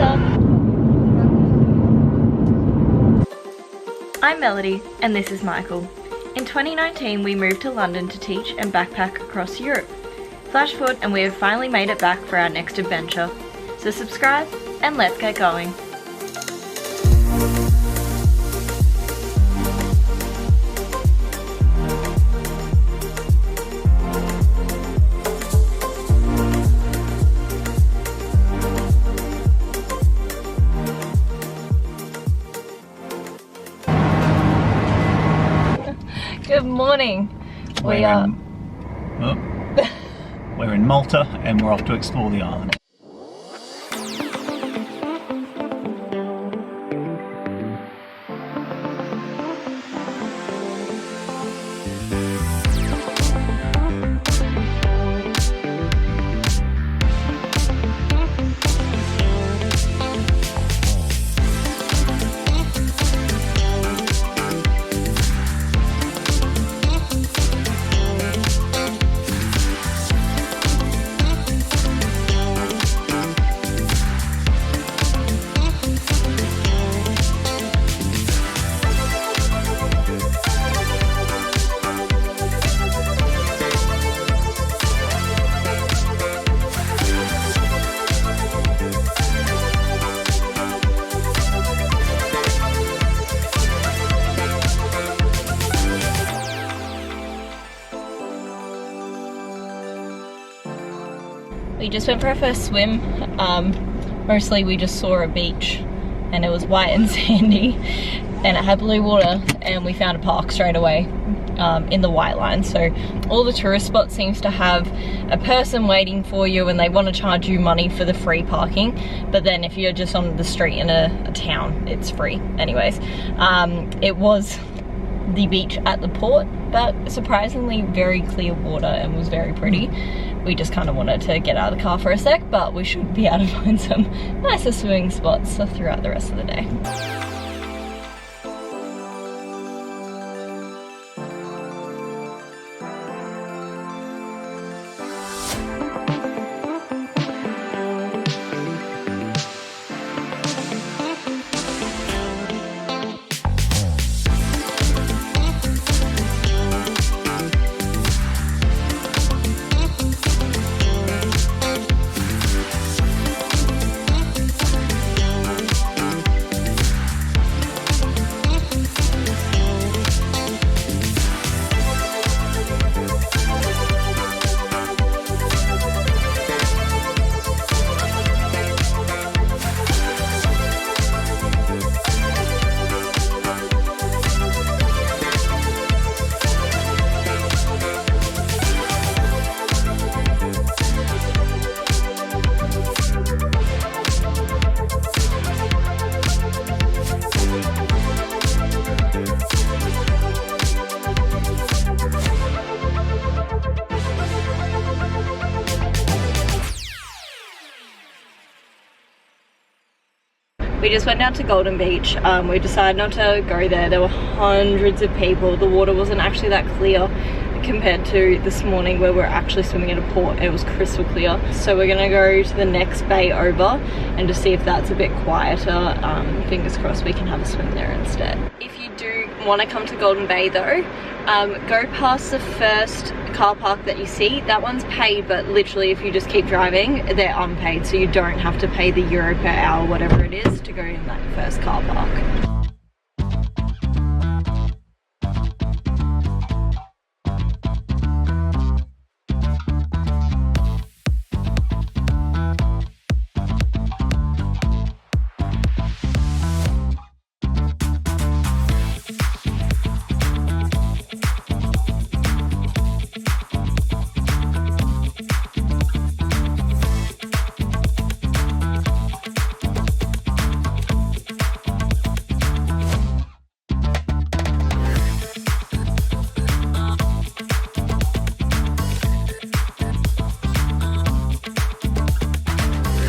Malta. I'm Melody and this is Michael. In 2019 we moved to London to teach and backpack across Europe. Flash forward and we have finally made it back for our next adventure. So subscribe and let's get going. Good morning. We're in Malta and we're off to explore the island. We just went for our first swim. Mostly we just saw a beach and it was white and sandy and it had blue water, and we found a park straight away in the white line. So all the tourist spots seems to have a person waiting for you and they want to charge you money for the free parking, but then if you're just on the street in a town, it's free. Anyways, it was the beach at the port, but surprisingly very clear water and was very pretty. We just kind of wanted to get out of the car for a sec, but we should be able to find some nicer swimming spots throughout the rest of the day. We just went down to Golden Beach. We decided not to go there. There were hundreds of people. The water wasn't actually that clear compared to this morning where we're actually swimming at a port. It was crystal clear. So we're gonna go to the next bay over and just see if that's a bit quieter. Fingers crossed we can have a swim there instead. If you do want to come to Golden Bay though, go past the first car park that you see. That one's paid, but literally if you just keep driving, they're unpaid, so you don't have to pay the euro per hour, whatever it is, to go in that first car park.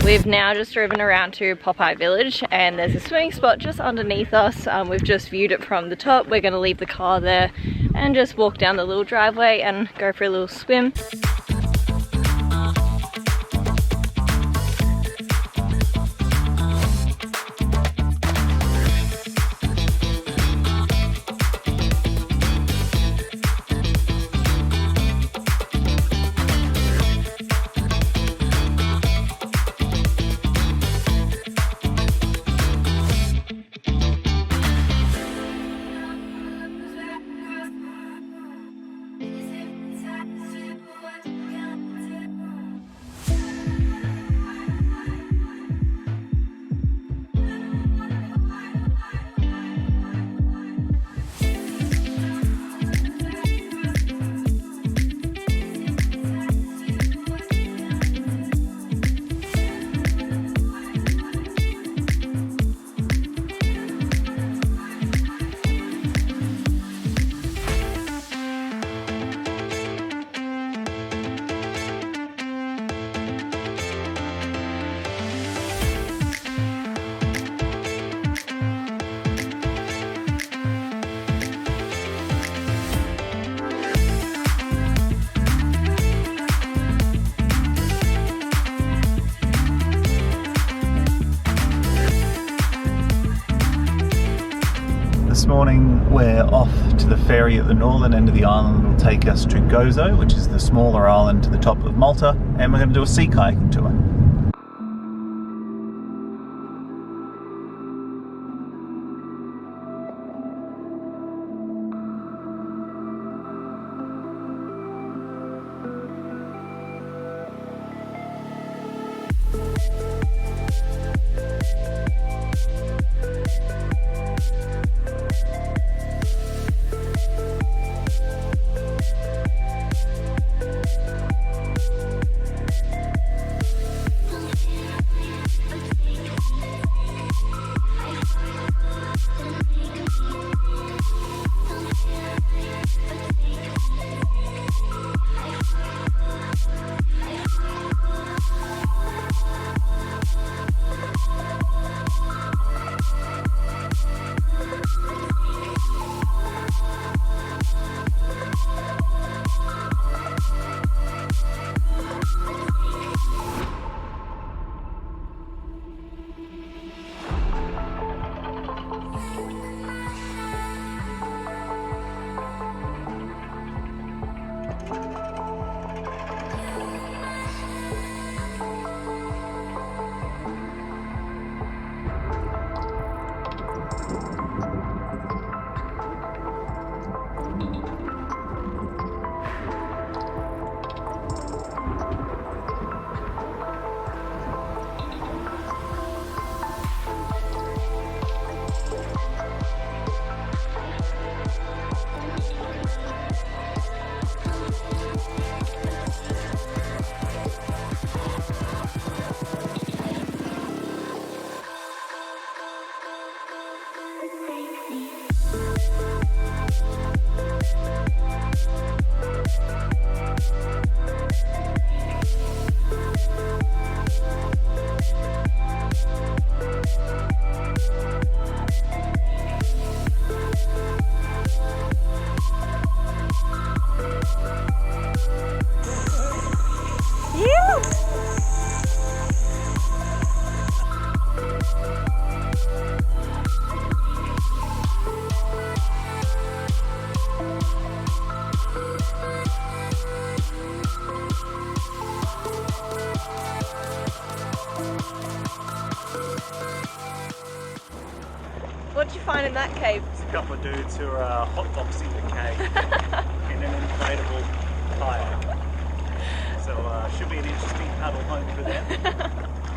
We've now just driven around to Popey Village and there's a swimming spot just underneath us. We've just viewed it from the top. We're going to leave the car there and just walk down the little driveway and go for a little swim. this morning we're off to the ferry at the northern end of the island. It will take us to Gozo, which is the smaller island to the top of Malta, and we're going to do a sea kayaking tour. What did you find in that cave? There's a couple of dudes who are hotboxing the cave in an inflatable kayak. So should be an interesting paddle home for them.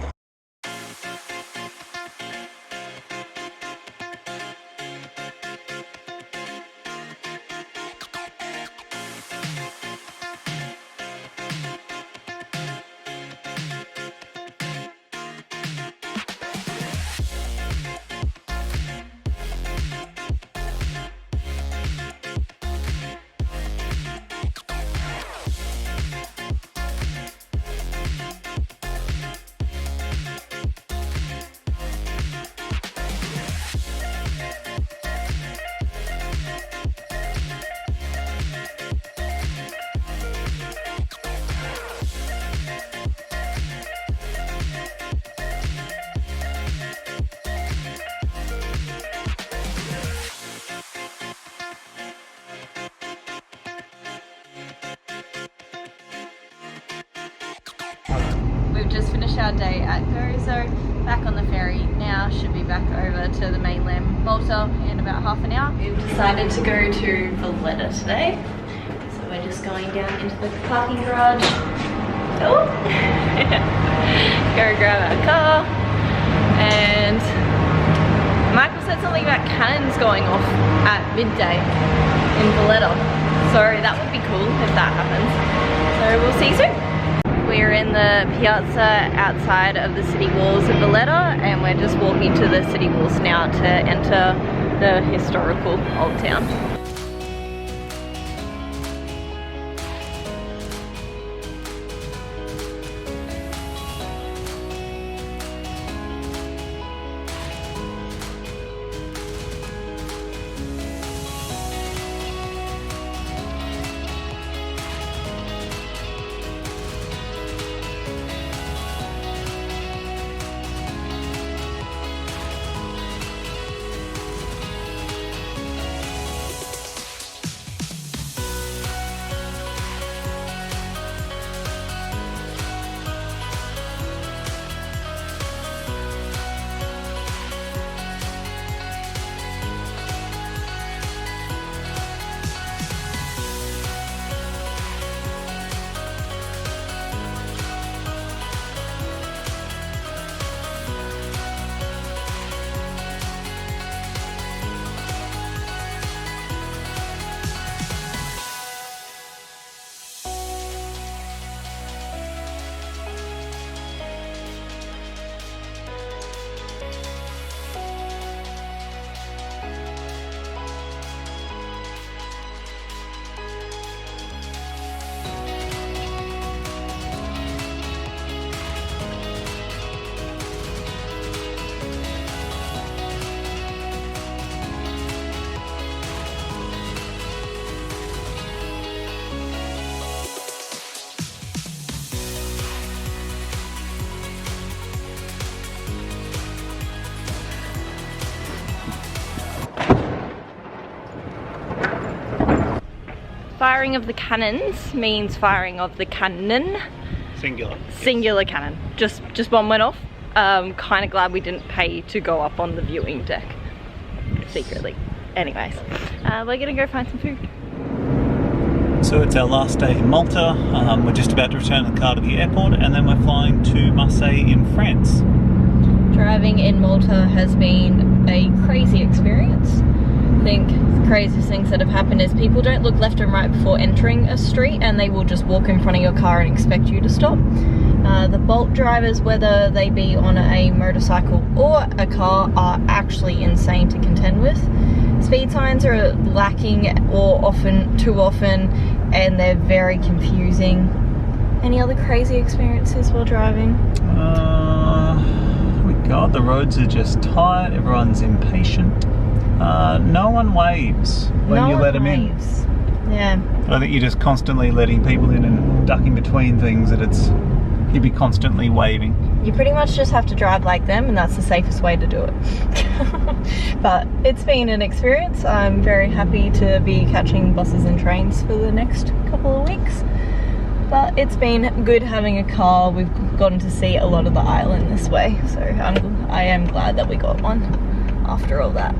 We've just finished our day at Gozo, back on the ferry now, should be back over to the mainland Malta in about half an hour. We've decided to go to Valletta today, so we're just going down into the parking garage. Oh. Go grab our car, and Michael said something about cannons going off at midday in Valletta, so that would be cool if that happens. So we'll see you soon. We're in the piazza outside of the city walls of Valletta, and we're just walking to the city walls now to enter the historical old town. firing of the cannons means firing of the cannon. Singular. Singular cannon. Just one went off. Kind of glad we didn't pay to go up on the viewing deck secretly. Anyways, we're gonna go find some food. So it's our last day in Malta. We're just about to return the car to the airport, and then we're flying to Marseille in France. Driving in Malta has been a crazy experience. I think the craziest things that have happened is people don't look left and right before entering a street, and they will just walk in front of your car and expect you to stop. The Bolt drivers, whether they be on a motorcycle or a car, are actually insane to contend with. Speed signs are lacking or too often, and they're very confusing. Any other crazy experiences while driving? God, the roads are just tight, everyone's impatient. No one waves when you let them in. Yeah. I think you're just constantly letting people in and ducking between things, that you'd be constantly waving. You pretty much just have to drive like them, and that's the safest way to do it. But it's been an experience. I'm very happy to be catching buses and trains for the next couple of weeks. But it's been good having a car. We've gotten to see a lot of the island this way, so I am glad that we got one after all that.